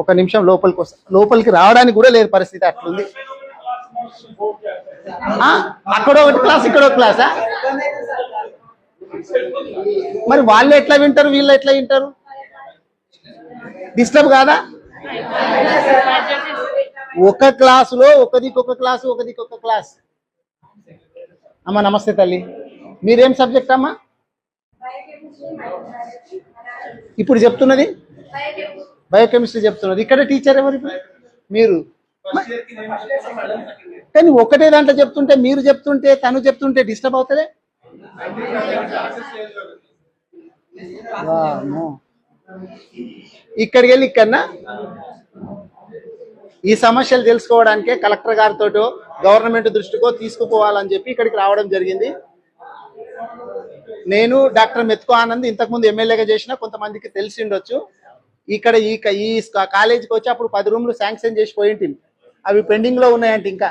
ఒక నిమిషం లోపలికి వస్తా, లోపలికి రావడానికి కూడా లేదు పరిస్థితి, అట్లుంది. అక్కడ ఒకటి క్లాస్, ఇక్కడ ఒక క్లాసా? మరి వాళ్ళు ఎట్లా వింటారు, వీళ్ళు ఎట్లా వింటారు? డిస్టర్బ్ కాదా? ఒక క్లాసులో ఒకదికొక క్లాసు, ఒకదికొక క్లాస్. అమ్మ నమస్తే తల్లి, మీరేం సబ్జెక్ట్ అమ్మా ఇప్పుడు చెప్తున్నది? బయోకెమిస్ట్రీ చెప్తున్నది. ఇక్కడ టీచర్ ఎవరు? మీరు. కానీ ఒకటే దాంట్లో చెప్తుంటే, మీరు చెప్తుంటే తను చెప్తుంటే డిస్టర్బ్ అవుతుంది. ఇక్కడికి వెళ్ళి ఇక్కడనా ఈ సమస్యలు తెలుసుకోవడానికే కలెక్టర్ గారితో గవర్నమెంట్ దృష్టికో తీసుకుపోవాలని చెప్పి ఇక్కడికి రావడం జరిగింది. నేను డాక్టర్ మెతుకు ఆనంద్ ఇంతకుముందు ఎమ్మెల్యేగా చేసిన కొంతమందికి తెలిసి ఉండొచ్చు. ఇక్కడ ఈ కాలేజీకి వచ్చి అప్పుడు 10 రూమ్లు శాంక్షన్ చేసి పోయింటి, అవి పెండింగ్ లో ఉన్నాయంటే ఇంకా